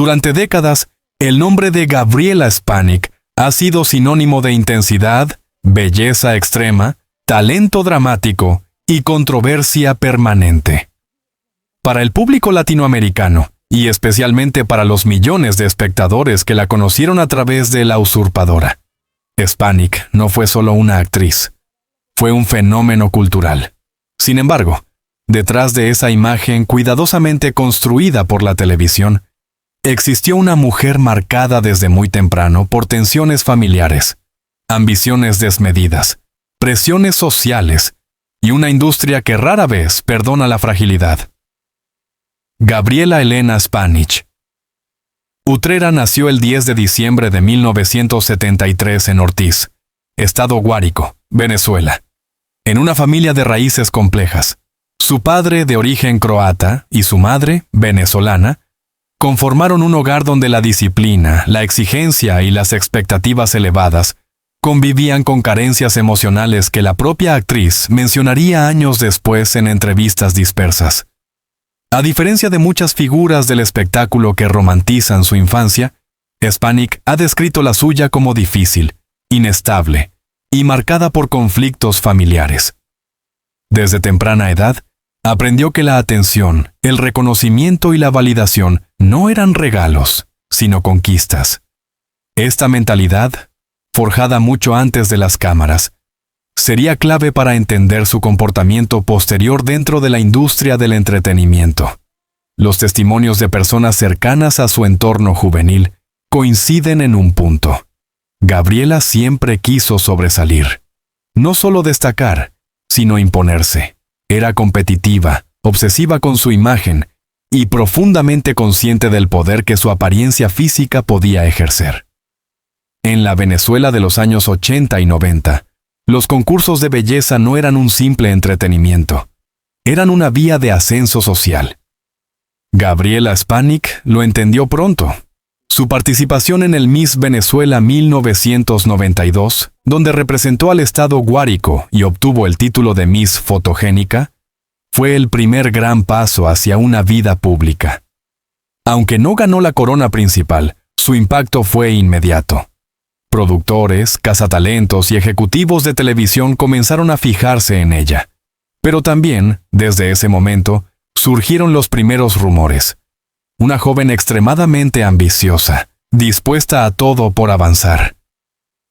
Durante décadas, el nombre de Gabriela Spanik ha sido sinónimo de intensidad, belleza extrema, talento dramático y controversia permanente. Para el público latinoamericano, y especialmente para los millones de espectadores que la conocieron a través de La Usurpadora, Spanik no fue solo una actriz, fue un fenómeno cultural. Sin embargo, detrás de esa imagen cuidadosamente construida por la televisión, existió una mujer marcada desde muy temprano por tensiones familiares, ambiciones desmedidas, presiones sociales y una industria que rara vez perdona la fragilidad. Gabriela Elena Spanik. Utrera nació el 10 de diciembre de 1973 en Ortiz, estado Guárico, Venezuela, en una familia de raíces complejas. Su padre, de origen croata, y su madre, venezolana, conformaron un hogar donde la disciplina, la exigencia y las expectativas elevadas convivían con carencias emocionales que la propia actriz mencionaría años después en entrevistas dispersas. A diferencia de muchas figuras del espectáculo que romantizan su infancia, Spanik ha descrito la suya como difícil, inestable y marcada por conflictos familiares. Desde temprana edad, aprendió que la atención, el reconocimiento y la validación no eran regalos, sino conquistas. Esta mentalidad, forjada mucho antes de las cámaras, sería clave para entender su comportamiento posterior dentro de la industria del entretenimiento. Los testimonios de personas cercanas a su entorno juvenil coinciden en un punto. Gabriela siempre quiso sobresalir. No solo destacar, sino imponerse. Era competitiva, obsesiva con su imagen y profundamente consciente del poder que su apariencia física podía ejercer. En la Venezuela de los años 80 y 90, los concursos de belleza no eran un simple entretenimiento, eran una vía de ascenso social. Gabriela Spanik lo entendió pronto. Su participación en el Miss Venezuela 1992, donde representó al estado Guárico y obtuvo el título de Miss Fotogénica, fue el primer gran paso hacia una vida pública. Aunque no ganó la corona principal, su impacto fue inmediato. Productores, cazatalentos y ejecutivos de televisión comenzaron a fijarse en ella. Pero también, desde ese momento, surgieron los primeros rumores. Una joven extremadamente ambiciosa, dispuesta a todo por avanzar.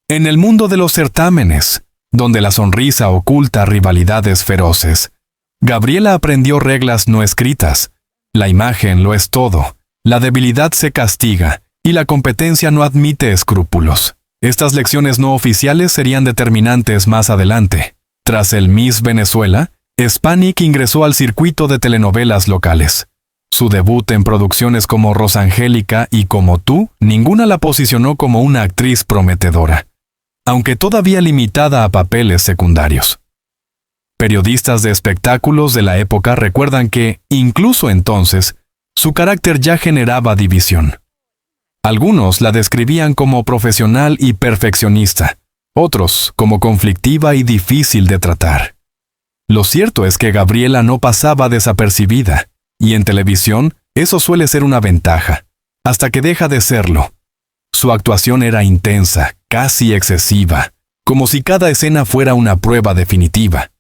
En el mundo de los certámenes, donde la sonrisa oculta rivalidades feroces, Gabriela aprendió reglas no escritas. La imagen lo es todo, la debilidad se castiga y la competencia no admite escrúpulos. Estas lecciones no oficiales serían determinantes más adelante. Tras el Miss Venezuela, Spanik ingresó al circuito de telenovelas locales. Su debut en producciones como Rosangélica y Como tú, ninguna la posicionó como una actriz prometedora, aunque todavía limitada a papeles secundarios. Periodistas de espectáculos de la época recuerdan que, incluso entonces, su carácter ya generaba división. Algunos la describían como profesional y perfeccionista, otros como conflictiva y difícil de tratar. Lo cierto es que Gabriela no pasaba desapercibida, y en televisión eso suele ser una ventaja, hasta que deja de serlo. Su actuación era intensa, casi excesiva, como si cada escena fuera una prueba definitiva.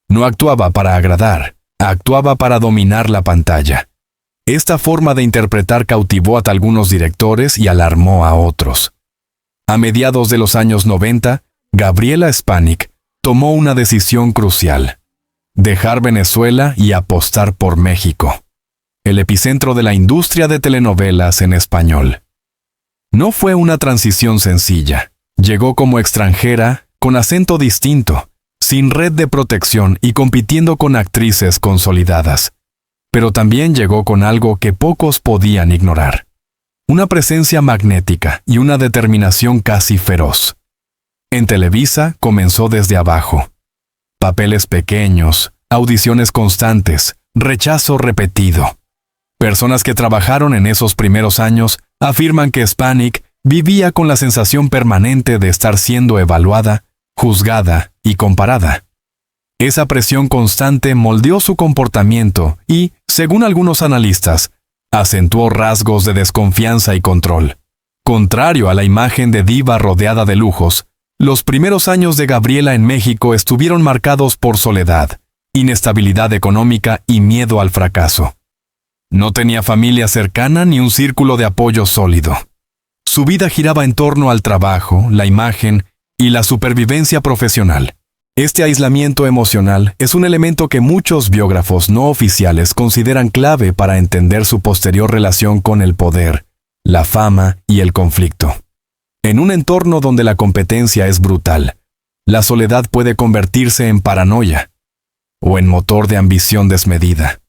No actuaba para agradar, actuaba para dominar la pantalla. Esta forma de interpretar cautivó a algunos directores y alarmó a otros. A mediados de los años 90, Gabriela Spanik tomó una decisión crucial: dejar Venezuela y apostar por México, el epicentro de la industria de telenovelas en español. No fue una transición sencilla. Llegó como extranjera, con acento distinto, sin red de protección y compitiendo con actrices consolidadas. Pero también llegó con algo que pocos podían ignorar: una presencia magnética y una determinación casi feroz. En Televisa comenzó desde abajo. Papeles pequeños, audiciones constantes, rechazo repetido. Personas que trabajaron en esos primeros años afirman que Spanik vivía con la sensación permanente de estar siendo evaluada, juzgada y comparada. Esa presión constante moldeó su comportamiento y, según algunos analistas, Acentuó rasgos de desconfianza y control. Contrario a la imagen de diva rodeada de lujos, los primeros años de Gabriela en México estuvieron marcados por soledad, inestabilidad económica y miedo al fracaso. No tenía familia cercana ni un círculo de apoyo sólido. Su vida giraba en torno al trabajo, la imagen y la supervivencia profesional. Este aislamiento emocional es un elemento que muchos biógrafos no oficiales consideran clave para entender su posterior relación con el poder, la fama y el conflicto. En un entorno donde la competencia es brutal, la soledad puede convertirse en paranoia o en motor de ambición desmedida.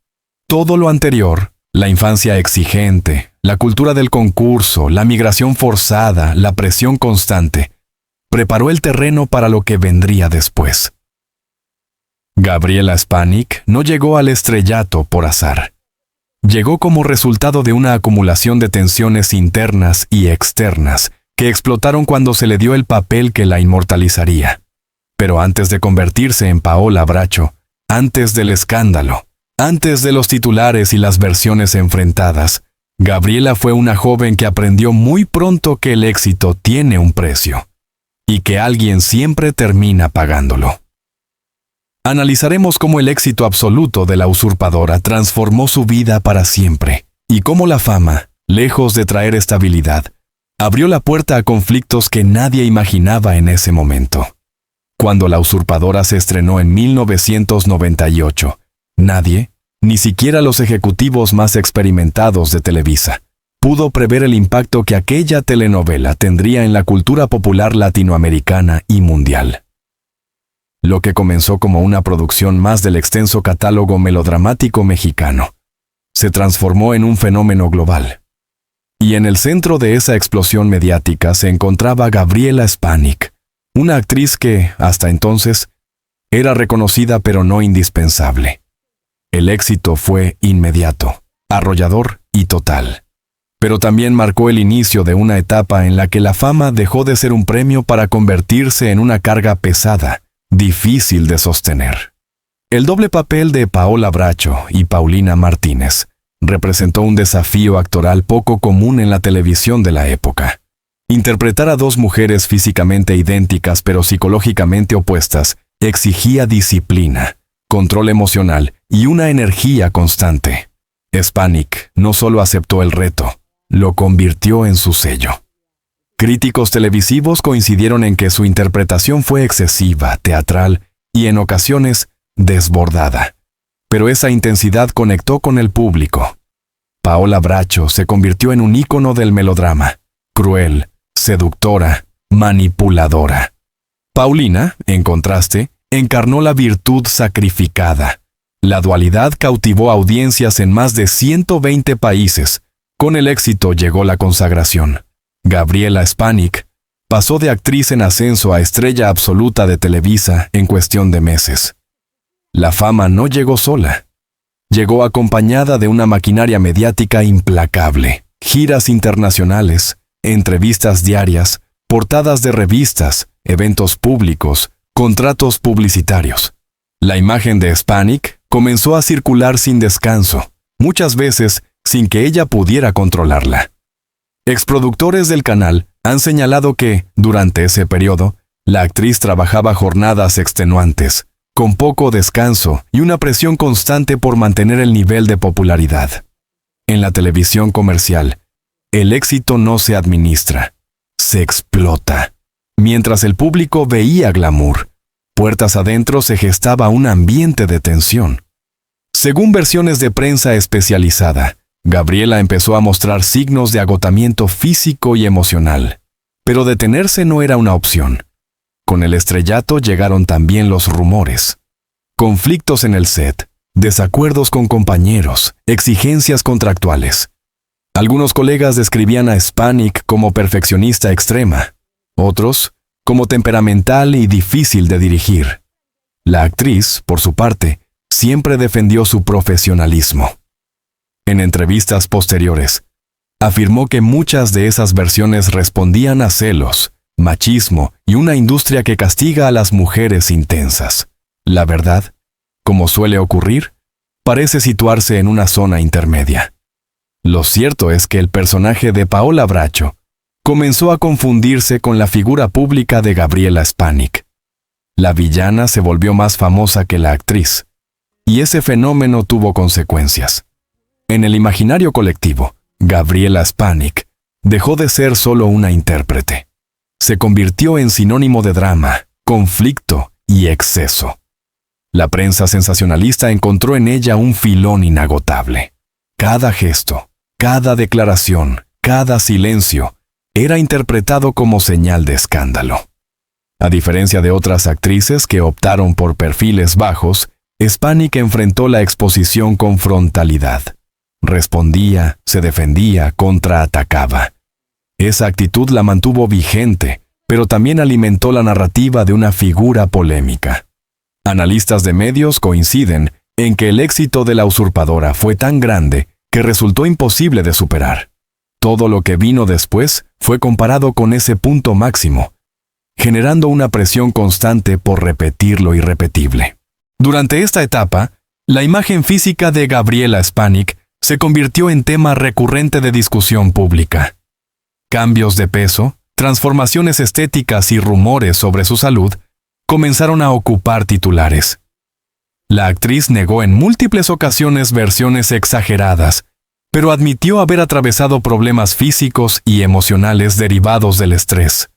Todo lo anterior, la infancia exigente, la cultura del concurso, la migración forzada, la presión constante, preparó el terreno para lo que vendría después. Gabriela Spanik no llegó al estrellato por azar. Llegó como resultado de una acumulación de tensiones internas y externas que explotaron cuando se le dio el papel que la inmortalizaría. Pero antes de convertirse en Paola Bracho, antes del escándalo, antes de los titulares y las versiones enfrentadas, Gabriela fue una joven que aprendió muy pronto que el éxito tiene un precio y que alguien siempre termina pagándolo. Analizaremos cómo el éxito absoluto de la usurpadora transformó su vida para siempre y cómo la fama, lejos de traer estabilidad, abrió la puerta a conflictos que nadie imaginaba en ese momento. Cuando la usurpadora se estrenó en 1998, nadie, ni siquiera los ejecutivos más experimentados de Televisa, pudo prever el impacto que aquella telenovela tendría en la cultura popular latinoamericana y mundial. Lo que comenzó como una producción más del extenso catálogo melodramático mexicano, se transformó en un fenómeno global. Y en el centro de esa explosión mediática se encontraba Gabriela Spanik, una actriz que, hasta entonces, era reconocida pero no indispensable. El éxito fue inmediato, arrollador y total. Pero también marcó el inicio de una etapa en la que la fama dejó de ser un premio para convertirse en una carga pesada, difícil de sostener. El doble papel de Paola Bracho y Paulina Martínez representó un desafío actoral poco común en la televisión de la época. Interpretar a dos mujeres físicamente idénticas pero psicológicamente opuestas exigía disciplina, control emocional y una energía constante. Spanik no solo aceptó el reto, lo convirtió en su sello. Críticos televisivos coincidieron en que su interpretación fue excesiva, teatral y en ocasiones desbordada. Pero esa intensidad conectó con el público. Paola Bracho se convirtió en un ícono del melodrama, cruel, seductora, manipuladora. Paulina, en contraste, encarnó la virtud sacrificada. La dualidad cautivó audiencias en más de 120 países. Con el éxito llegó la consagración. Gabriela Spanik pasó de actriz en ascenso a estrella absoluta de Televisa en cuestión de meses. La fama no llegó sola. Llegó acompañada de una maquinaria mediática implacable, giras internacionales, entrevistas diarias, portadas de revistas, eventos públicos, contratos publicitarios. La imagen de Spanik comenzó a circular sin descanso, muchas veces sin que ella pudiera controlarla. Exproductores del canal han señalado que, durante ese periodo, la actriz trabajaba jornadas extenuantes, con poco descanso y una presión constante por mantener el nivel de popularidad. En la televisión comercial, el éxito no se administra, se explota. Mientras el público veía glamour, puertas adentro se gestaba un ambiente de tensión. Según versiones de prensa especializada, Gabriela empezó a mostrar signos de agotamiento físico y emocional. Pero detenerse no era una opción. Con el estrellato llegaron también los rumores. Conflictos en el set, desacuerdos con compañeros, exigencias contractuales. Algunos colegas describían a Spanik como perfeccionista extrema, otros como temperamental y difícil de dirigir. La actriz, por su parte, siempre defendió su profesionalismo. En entrevistas posteriores, afirmó que muchas de esas versiones respondían a celos, machismo y una industria que castiga a las mujeres intensas. La verdad, como suele ocurrir, parece situarse en una zona intermedia. Lo cierto es que el personaje de Paola Bracho comenzó a confundirse con la figura pública de Gabriela Spanik. La villana se volvió más famosa que la actriz, y ese fenómeno tuvo consecuencias. En el imaginario colectivo, Gabriela Spanik dejó de ser solo una intérprete. Se convirtió en sinónimo de drama, conflicto y exceso. La prensa sensacionalista encontró en ella un filón inagotable. Cada gesto, cada declaración, cada silencio era interpretado como señal de escándalo. A diferencia de otras actrices que optaron por perfiles bajos, Spanik enfrentó la exposición con frontalidad. Respondía, se defendía, contraatacaba. Esa actitud la mantuvo vigente, pero también alimentó la narrativa de una figura polémica. Analistas de medios coinciden en que el éxito de La Usurpadora fue tan grande que resultó imposible de superar. Todo lo que vino después fue comparado con ese punto máximo, generando una presión constante por repetir lo irrepetible. Durante esta etapa, la imagen física de Gabriela Spanik se convirtió en tema recurrente de discusión pública. Cambios de peso, transformaciones estéticas y rumores sobre su salud comenzaron a ocupar titulares. La actriz negó en múltiples ocasiones versiones exageradas, pero admitió haber atravesado problemas físicos y emocionales derivados del estrés.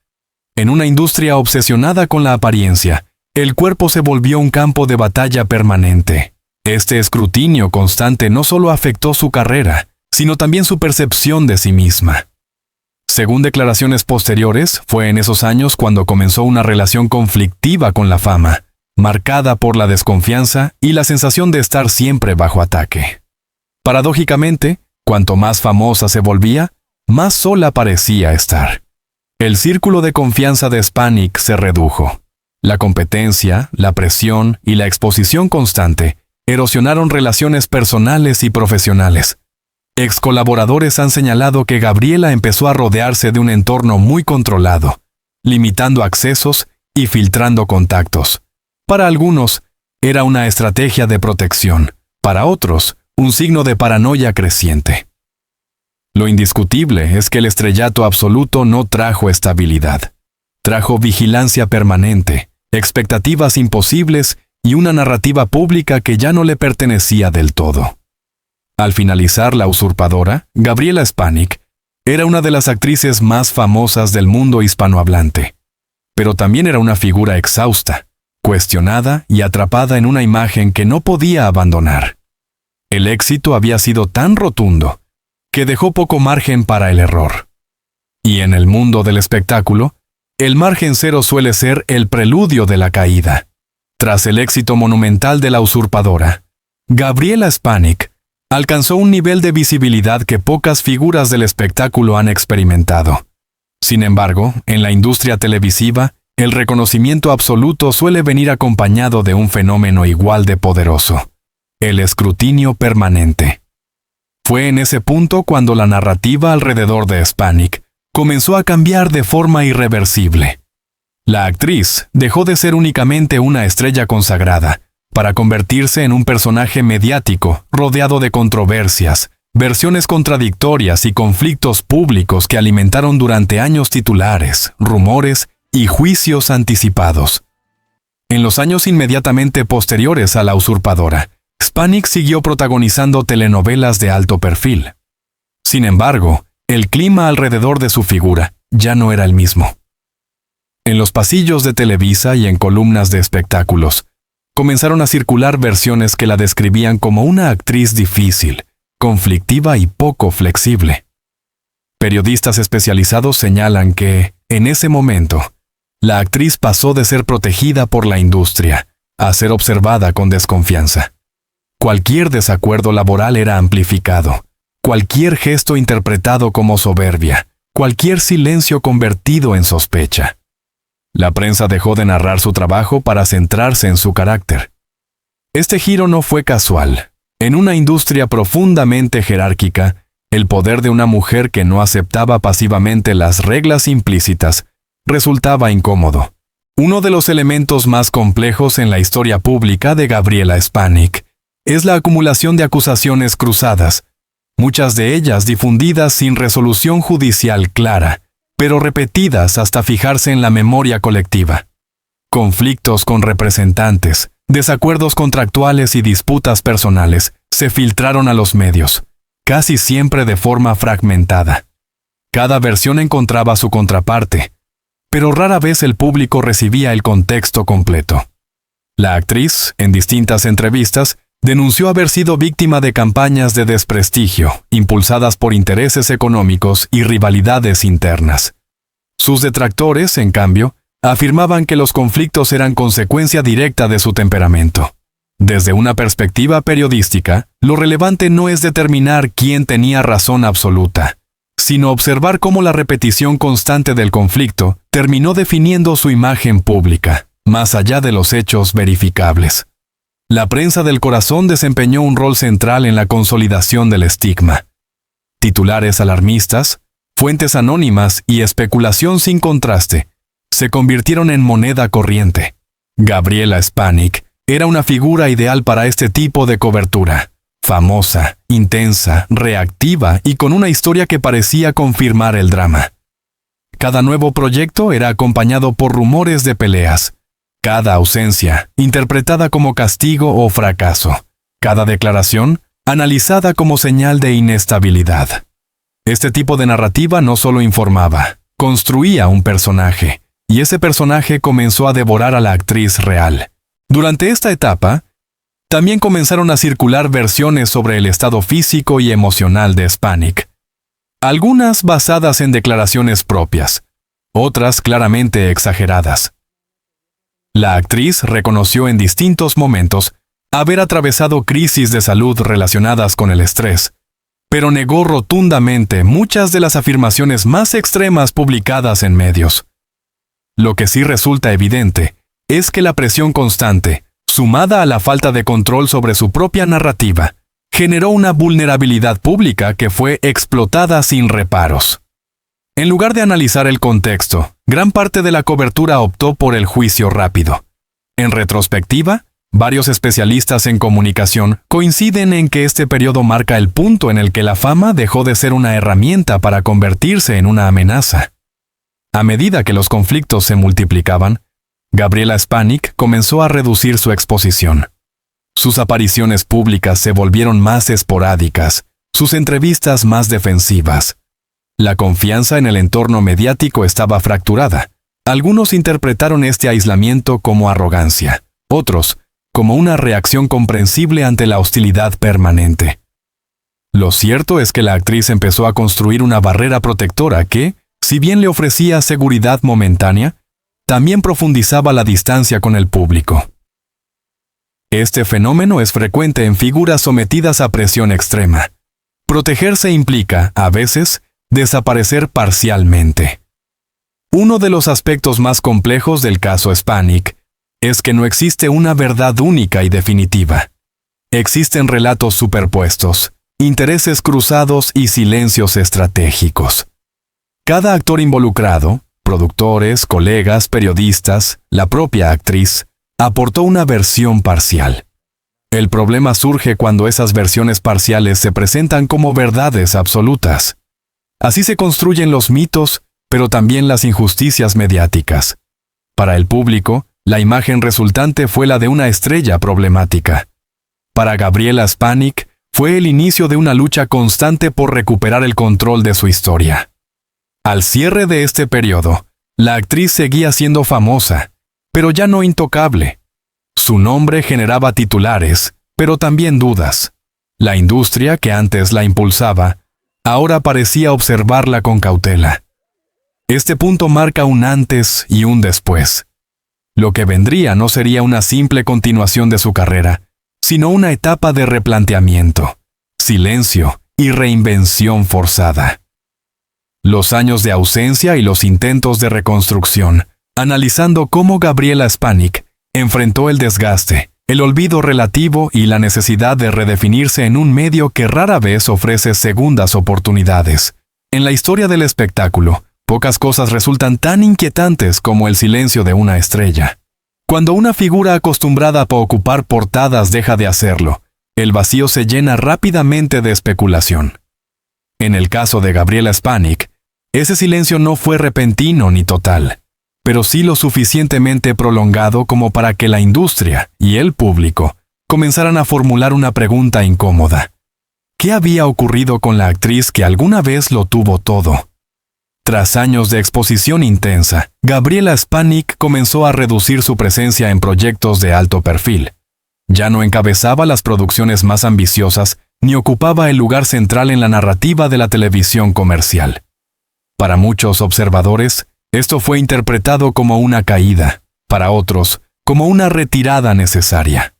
En una industria obsesionada con la apariencia, el cuerpo se volvió un campo de batalla permanente. Este escrutinio constante no solo afectó su carrera, sino también su percepción de sí misma. Según declaraciones posteriores, fue en esos años cuando comenzó una relación conflictiva con la fama, marcada por la desconfianza y la sensación de estar siempre bajo ataque. Paradójicamente, cuanto más famosa se volvía, más sola parecía estar. El círculo de confianza de Spanik se redujo. La competencia, la presión y la exposición constante erosionaron relaciones personales y profesionales. Ex colaboradores han señalado que Gabriela empezó a rodearse de un entorno muy controlado, limitando accesos y filtrando contactos. Para algunos, era una estrategia de protección, para otros, un signo de paranoia creciente. Lo indiscutible es que el estrellato absoluto no trajo estabilidad. Trajo vigilancia permanente, expectativas imposibles y una narrativa pública que ya no le pertenecía del todo. Al finalizar La Usurpadora, Gabriela Spanik era una de las actrices más famosas del mundo hispanohablante, pero también era una figura exhausta, cuestionada y atrapada en una imagen que no podía abandonar. El éxito había sido tan rotundo que dejó poco margen para el error. Y en el mundo del espectáculo, el margen cero suele ser el preludio de la caída. Tras el éxito monumental de La Usurpadora, Gabriela Spanik alcanzó un nivel de visibilidad que pocas figuras del espectáculo han experimentado. Sin embargo, en la industria televisiva, el reconocimiento absoluto suele venir acompañado de un fenómeno igual de poderoso: el escrutinio permanente. Fue en ese punto cuando la narrativa alrededor de Spanik comenzó a cambiar de forma irreversible. La actriz dejó de ser únicamente una estrella consagrada para convertirse en un personaje mediático rodeado de controversias, versiones contradictorias y conflictos públicos que alimentaron durante años titulares, rumores y juicios anticipados. En los años inmediatamente posteriores a La Usurpadora, Spanik siguió protagonizando telenovelas de alto perfil. Sin embargo, el clima alrededor de su figura ya no era el mismo. En los pasillos de Televisa y en columnas de espectáculos, comenzaron a circular versiones que la describían como una actriz difícil, conflictiva y poco flexible. Periodistas especializados señalan que, en ese momento, la actriz pasó de ser protegida por la industria a ser observada con desconfianza. Cualquier desacuerdo laboral era amplificado, cualquier gesto interpretado como soberbia, cualquier silencio convertido en sospecha. La prensa dejó de narrar su trabajo para centrarse en su carácter. Este giro no fue casual. En una industria profundamente jerárquica, el poder de una mujer que no aceptaba pasivamente las reglas implícitas resultaba incómodo. Uno de los elementos más complejos en la historia pública de Gabriela Spanik es la acumulación de acusaciones cruzadas, muchas de ellas difundidas sin resolución judicial clara, pero repetidas hasta fijarse en la memoria colectiva. Conflictos con representantes, desacuerdos contractuales y disputas personales se filtraron a los medios, casi siempre de forma fragmentada. Cada versión encontraba su contraparte, pero rara vez el público recibía el contexto completo. La actriz, en distintas entrevistas, denunció haber sido víctima de campañas de desprestigio, impulsadas por intereses económicos y rivalidades internas. Sus detractores, en cambio, afirmaban que los conflictos eran consecuencia directa de su temperamento. Desde una perspectiva periodística, lo relevante no es determinar quién tenía razón absoluta, sino observar cómo la repetición constante del conflicto terminó definiendo su imagen pública, más allá de los hechos verificables. La prensa del corazón desempeñó un rol central en la consolidación del estigma. Titulares alarmistas, fuentes anónimas y especulación sin contraste se convirtieron en moneda corriente. Gabriela Spanik era una figura ideal para este tipo de cobertura. Famosa, intensa, reactiva y con una historia que parecía confirmar el drama. Cada nuevo proyecto era acompañado por rumores de peleas. Cada ausencia, interpretada como castigo o fracaso. Cada declaración, analizada como señal de inestabilidad. Este tipo de narrativa no solo informaba, construía un personaje, y ese personaje comenzó a devorar a la actriz real. Durante esta etapa, también comenzaron a circular versiones sobre el estado físico y emocional de Spanik. Algunas basadas en declaraciones propias, otras claramente exageradas. La actriz reconoció en distintos momentos haber atravesado crisis de salud relacionadas con el estrés, pero negó rotundamente muchas de las afirmaciones más extremas publicadas en medios. Lo que sí resulta evidente es que la presión constante, sumada a la falta de control sobre su propia narrativa, generó una vulnerabilidad pública que fue explotada sin reparos. En lugar de analizar el contexto, gran parte de la cobertura optó por el juicio rápido. En retrospectiva, varios especialistas en comunicación coinciden en que este periodo marca el punto en el que la fama dejó de ser una herramienta para convertirse en una amenaza. A medida que los conflictos se multiplicaban, Gabriela Spanik comenzó a reducir su exposición. Sus apariciones públicas se volvieron más esporádicas, sus entrevistas más defensivas. La confianza en el entorno mediático estaba fracturada. Algunos interpretaron este aislamiento como arrogancia, otros como una reacción comprensible ante la hostilidad permanente. Lo cierto es que la actriz empezó a construir una barrera protectora que, si bien le ofrecía seguridad momentánea, también profundizaba la distancia con el público. Este fenómeno es frecuente en figuras sometidas a presión extrema. Protegerse implica, a veces, desaparecer parcialmente. Uno de los aspectos más complejos del caso Spanik es que no existe una verdad única y definitiva. Existen relatos superpuestos, intereses cruzados y silencios estratégicos. Cada actor involucrado, productores, colegas, periodistas, la propia actriz, aportó una versión parcial. El problema surge cuando esas versiones parciales se presentan como verdades absolutas. Así se construyen los mitos, pero también las injusticias mediáticas. Para el público, la imagen resultante fue la de una estrella problemática. Para Gabriela Spanik, fue el inicio de una lucha constante por recuperar el control de su historia. Al cierre de este periodo, la actriz seguía siendo famosa, pero ya no intocable. Su nombre generaba titulares, pero también dudas. La industria que antes la impulsaba, ahora parecía observarla con cautela. Este punto marca un antes y un después. Lo que vendría no sería una simple continuación de su carrera, sino una etapa de replanteamiento, silencio y reinvención forzada. Los años de ausencia y los intentos de reconstrucción, analizando cómo Gabriela Spanik enfrentó el desgaste, el olvido relativo y la necesidad de redefinirse en un medio que rara vez ofrece segundas oportunidades. En la historia del espectáculo, pocas cosas resultan tan inquietantes como el silencio de una estrella. Cuando una figura acostumbrada a ocupar portadas deja de hacerlo, el vacío se llena rápidamente de especulación. En el caso de Gabriela Spanik, ese silencio no fue repentino ni total, pero sí lo suficientemente prolongado como para que la industria y el público comenzaran a formular una pregunta incómoda. ¿Qué había ocurrido con la actriz que alguna vez lo tuvo todo? Tras años de exposición intensa, Gabriela Spanik comenzó a reducir su presencia en proyectos de alto perfil. Ya no encabezaba las producciones más ambiciosas ni ocupaba el lugar central en la narrativa de la televisión comercial. Para muchos observadores, esto fue interpretado como una caída, para otros, como una retirada necesaria.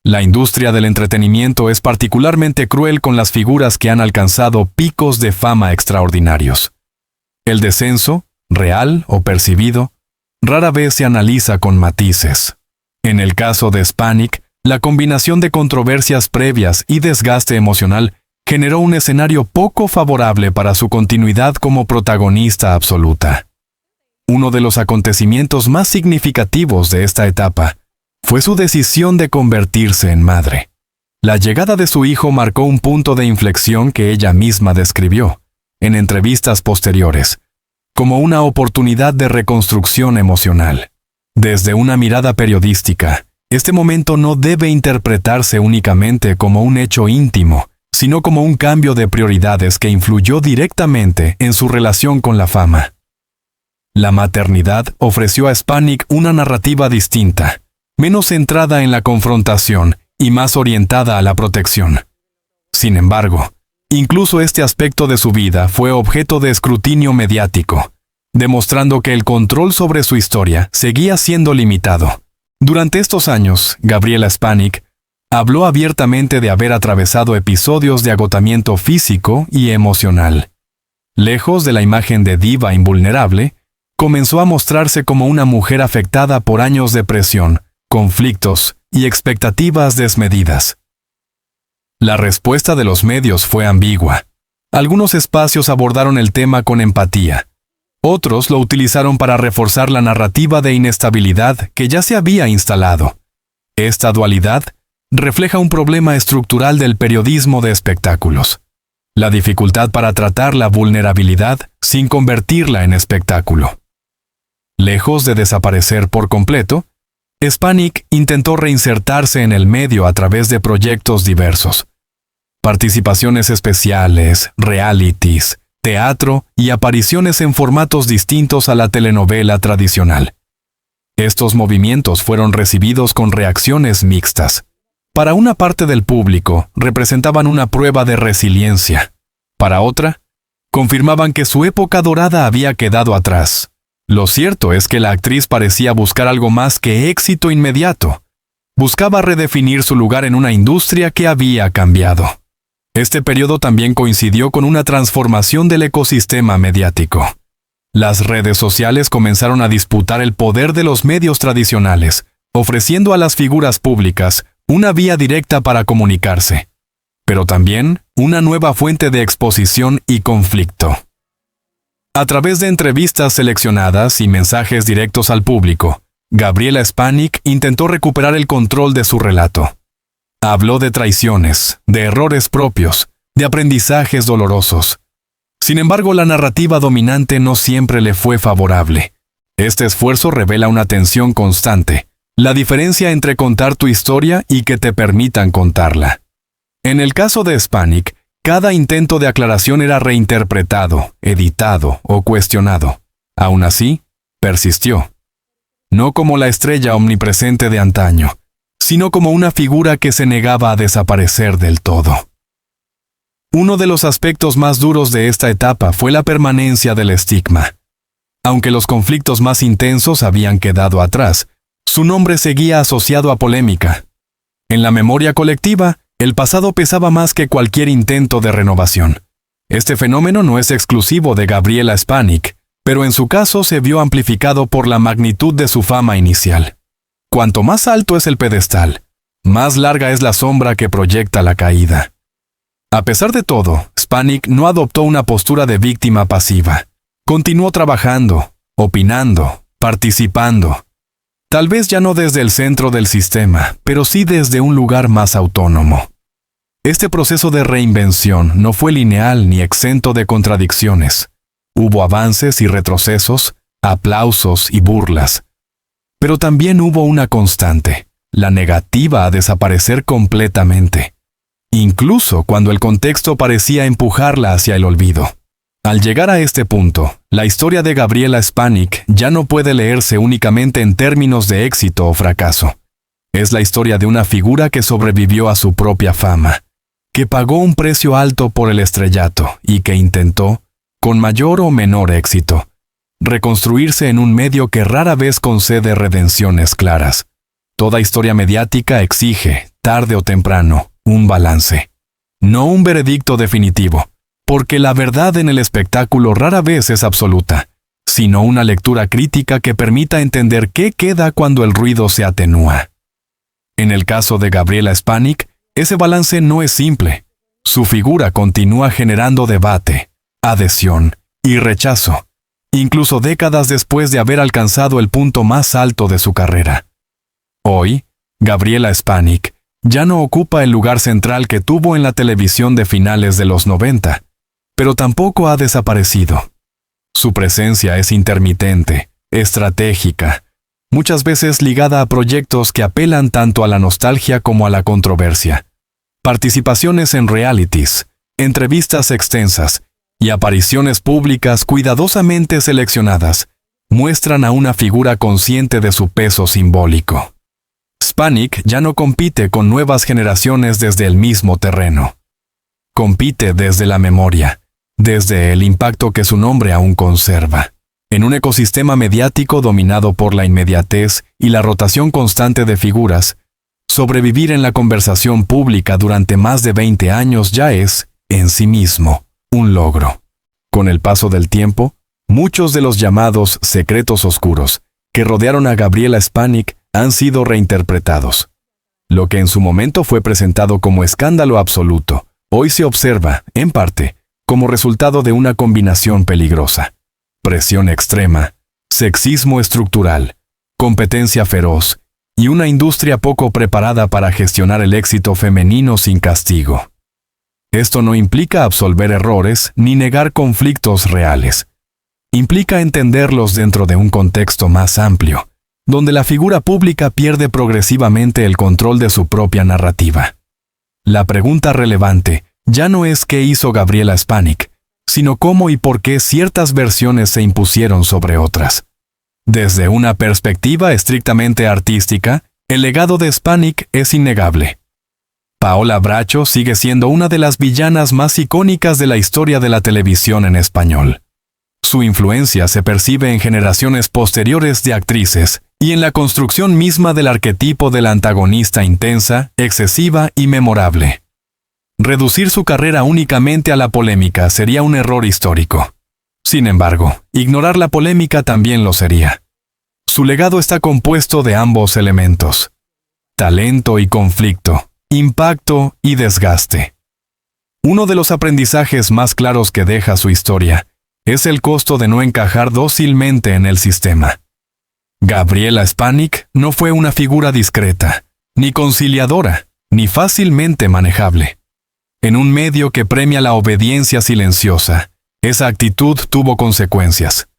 La industria del entretenimiento es particularmente cruel con las figuras que han alcanzado picos de fama extraordinarios. El descenso, real o percibido, rara vez se analiza con matices. En el caso de Spanik, la combinación de controversias previas y desgaste emocional generó un escenario poco favorable para su continuidad como protagonista absoluta. Uno de los acontecimientos más significativos de esta etapa fue su decisión de convertirse en madre. La llegada de su hijo marcó un punto de inflexión que ella misma describió, en entrevistas posteriores, como una oportunidad de reconstrucción emocional. Desde una mirada periodística, este momento no debe interpretarse únicamente como un hecho íntimo, sino como un cambio de prioridades que influyó directamente en su relación con la fama. La maternidad ofreció a Spanik una narrativa distinta, menos centrada en la confrontación y más orientada a la protección. Sin embargo, incluso este aspecto de su vida fue objeto de escrutinio mediático, demostrando que el control sobre su historia seguía siendo limitado. Durante estos años, Gabriela Spanik habló abiertamente de haber atravesado episodios de agotamiento físico y emocional. Lejos de la imagen de diva invulnerable, comenzó a mostrarse como una mujer afectada por años de presión, conflictos y expectativas desmedidas. La respuesta de los medios fue ambigua. Algunos espacios abordaron el tema con empatía. Otros lo utilizaron para reforzar la narrativa de inestabilidad que ya se había instalado. Esta dualidad refleja un problema estructural del periodismo de espectáculos: la dificultad para tratar la vulnerabilidad sin convertirla en espectáculo. Lejos de desaparecer por completo, Spanik intentó reinsertarse en el medio a través de proyectos diversos. Participaciones especiales, realities, teatro y apariciones en formatos distintos a la telenovela tradicional. Estos movimientos fueron recibidos con reacciones mixtas. Para una parte del público, representaban una prueba de resiliencia. Para otra, confirmaban que su época dorada había quedado atrás. Lo cierto es que la actriz parecía buscar algo más que éxito inmediato. Buscaba redefinir su lugar en una industria que había cambiado. Este periodo también coincidió con una transformación del ecosistema mediático. Las redes sociales comenzaron a disputar el poder de los medios tradicionales, ofreciendo a las figuras públicas una vía directa para comunicarse, pero también una nueva fuente de exposición y conflicto. A través de entrevistas seleccionadas y mensajes directos al público, Gabriela Spanik intentó recuperar el control de su relato. Habló de traiciones, de errores propios, de aprendizajes dolorosos. Sin embargo, la narrativa dominante no siempre le fue favorable. Este esfuerzo revela una tensión constante, la diferencia entre contar tu historia y que te permitan contarla. En el caso de Spanik, cada intento de aclaración era reinterpretado, editado o cuestionado. Aún así, persistió. No como la estrella omnipresente de antaño, sino como una figura que se negaba a desaparecer del todo. Uno de los aspectos más duros de esta etapa fue la permanencia del estigma. Aunque los conflictos más intensos habían quedado atrás, su nombre seguía asociado a polémica. En la memoria colectiva, el pasado pesaba más que cualquier intento de renovación. Este fenómeno no es exclusivo de Gabriela Spanik, pero en su caso se vio amplificado por la magnitud de su fama inicial. Cuanto más alto es el pedestal, más larga es la sombra que proyecta la caída. A pesar de todo, Spanik no adoptó una postura de víctima pasiva. Continuó trabajando, opinando, participando. Tal vez ya no desde el centro del sistema, pero sí desde un lugar más autónomo. Este proceso de reinvención no fue lineal ni exento de contradicciones. Hubo avances y retrocesos, aplausos y burlas. Pero también hubo una constante, la negativa a desaparecer completamente, incluso cuando el contexto parecía empujarla hacia el olvido. Al llegar a este punto, la historia de Gabriela Spanik ya no puede leerse únicamente en términos de éxito o fracaso. Es la historia de una figura que sobrevivió a su propia fama, que pagó un precio alto por el estrellato y que intentó, con mayor o menor éxito, reconstruirse en un medio que rara vez concede redenciones claras. Toda historia mediática exige, tarde o temprano, un balance. No un veredicto definitivo, porque la verdad en el espectáculo rara vez es absoluta, sino una lectura crítica que permita entender qué queda cuando el ruido se atenúa. En el caso de Gabriela Spanik, ese balance no es simple. Su figura continúa generando debate, adhesión y rechazo, incluso décadas después de haber alcanzado el punto más alto de su carrera. Hoy, Gabriela Spanik ya no ocupa el lugar central que tuvo en la televisión de finales de los 90, pero tampoco ha desaparecido. Su presencia es intermitente, estratégica, muchas veces ligada a proyectos que apelan tanto a la nostalgia como a la controversia. Participaciones en realities, entrevistas extensas y apariciones públicas cuidadosamente seleccionadas muestran a una figura consciente de su peso simbólico. Spanik ya no compite con nuevas generaciones desde el mismo terreno. Compite desde la memoria, desde el impacto que su nombre aún conserva. En un ecosistema mediático dominado por la inmediatez y la rotación constante de figuras, sobrevivir en la conversación pública durante más de 20 años ya es, en sí mismo, un logro. Con el paso del tiempo, muchos de los llamados secretos oscuros que rodearon a Gabriela Spanik han sido reinterpretados. Lo que en su momento fue presentado como escándalo absoluto, hoy se observa, en parte, como resultado de una combinación peligrosa. Presión extrema, sexismo estructural, competencia feroz y una industria poco preparada para gestionar el éxito femenino sin castigo. Esto no implica absolver errores ni negar conflictos reales. Implica entenderlos dentro de un contexto más amplio, donde la figura pública pierde progresivamente el control de su propia narrativa. La pregunta relevante ya no es qué hizo Gabriela Spanik, sino cómo y por qué ciertas versiones se impusieron sobre otras. Desde una perspectiva estrictamente artística, el legado de Spanik es innegable. Paola Bracho sigue siendo una de las villanas más icónicas de la historia de la televisión en español. Su influencia se percibe en generaciones posteriores de actrices y en la construcción misma del arquetipo de la antagonista intensa, excesiva y memorable. Reducir su carrera únicamente a la polémica sería un error histórico. Sin embargo, ignorar la polémica también lo sería. Su legado está compuesto de ambos elementos: talento y conflicto, impacto y desgaste. Uno de los aprendizajes más claros que deja su historia es el costo de no encajar dócilmente en el sistema. Gabriela Spanik no fue una figura discreta, ni conciliadora, ni fácilmente manejable. En un medio que premia la obediencia silenciosa, esa actitud tuvo consecuencias.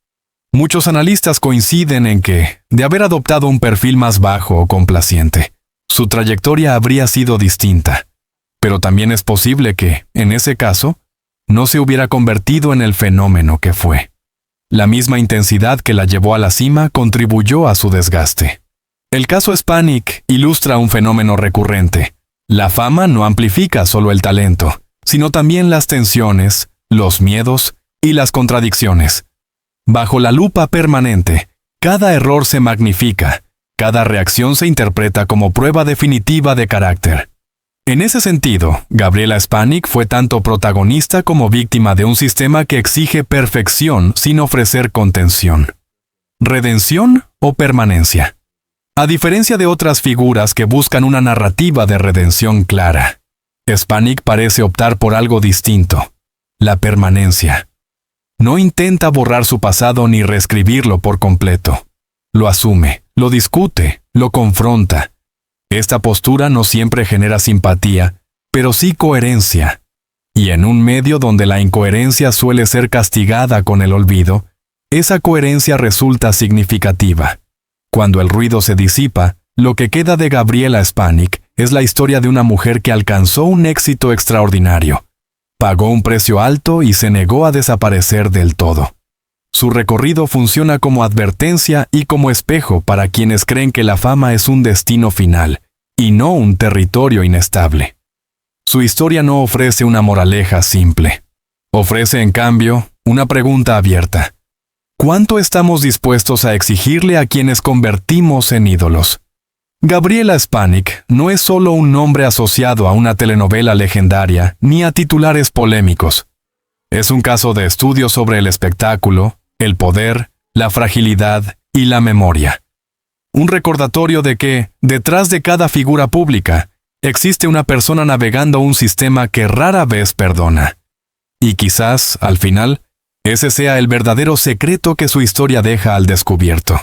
Muchos analistas coinciden en que, de haber adoptado un perfil más bajo o complaciente, su trayectoria habría sido distinta. Pero también es posible que, en ese caso, no se hubiera convertido en el fenómeno que fue. La misma intensidad que la llevó a la cima contribuyó a su desgaste. El caso Spanik ilustra un fenómeno recurrente. La fama no amplifica solo el talento, sino también las tensiones, los miedos y las contradicciones. Bajo la lupa permanente, cada error se magnifica, cada reacción se interpreta como prueba definitiva de carácter. En ese sentido, Gabriela Spanik fue tanto protagonista como víctima de un sistema que exige perfección sin ofrecer contención. ¿Redención o permanencia? A diferencia de otras figuras que buscan una narrativa de redención clara, Spanik parece optar por algo distinto: la permanencia. No intenta borrar su pasado ni reescribirlo por completo. Lo asume, lo discute, lo confronta. Esta postura no siempre genera simpatía, pero sí coherencia. Y en un medio donde la incoherencia suele ser castigada con el olvido, esa coherencia resulta significativa. Cuando el ruido se disipa, lo que queda de Gabriela Spanik es la historia de una mujer que alcanzó un éxito extraordinario. Pagó un precio alto y se negó a desaparecer del todo. Su recorrido funciona como advertencia y como espejo para quienes creen que la fama es un destino final, y no un territorio inestable. Su historia no ofrece una moraleja simple. Ofrece, en cambio, una pregunta abierta. ¿Cuánto estamos dispuestos a exigirle a quienes convertimos en ídolos? Gabriela Spanik no es solo un nombre asociado a una telenovela legendaria ni a titulares polémicos. Es un caso de estudio sobre el espectáculo, el poder, la fragilidad y la memoria. Un recordatorio de que, detrás de cada figura pública, existe una persona navegando un sistema que rara vez perdona. Y quizás, al final, ese sea el verdadero secreto que su historia deja al descubierto.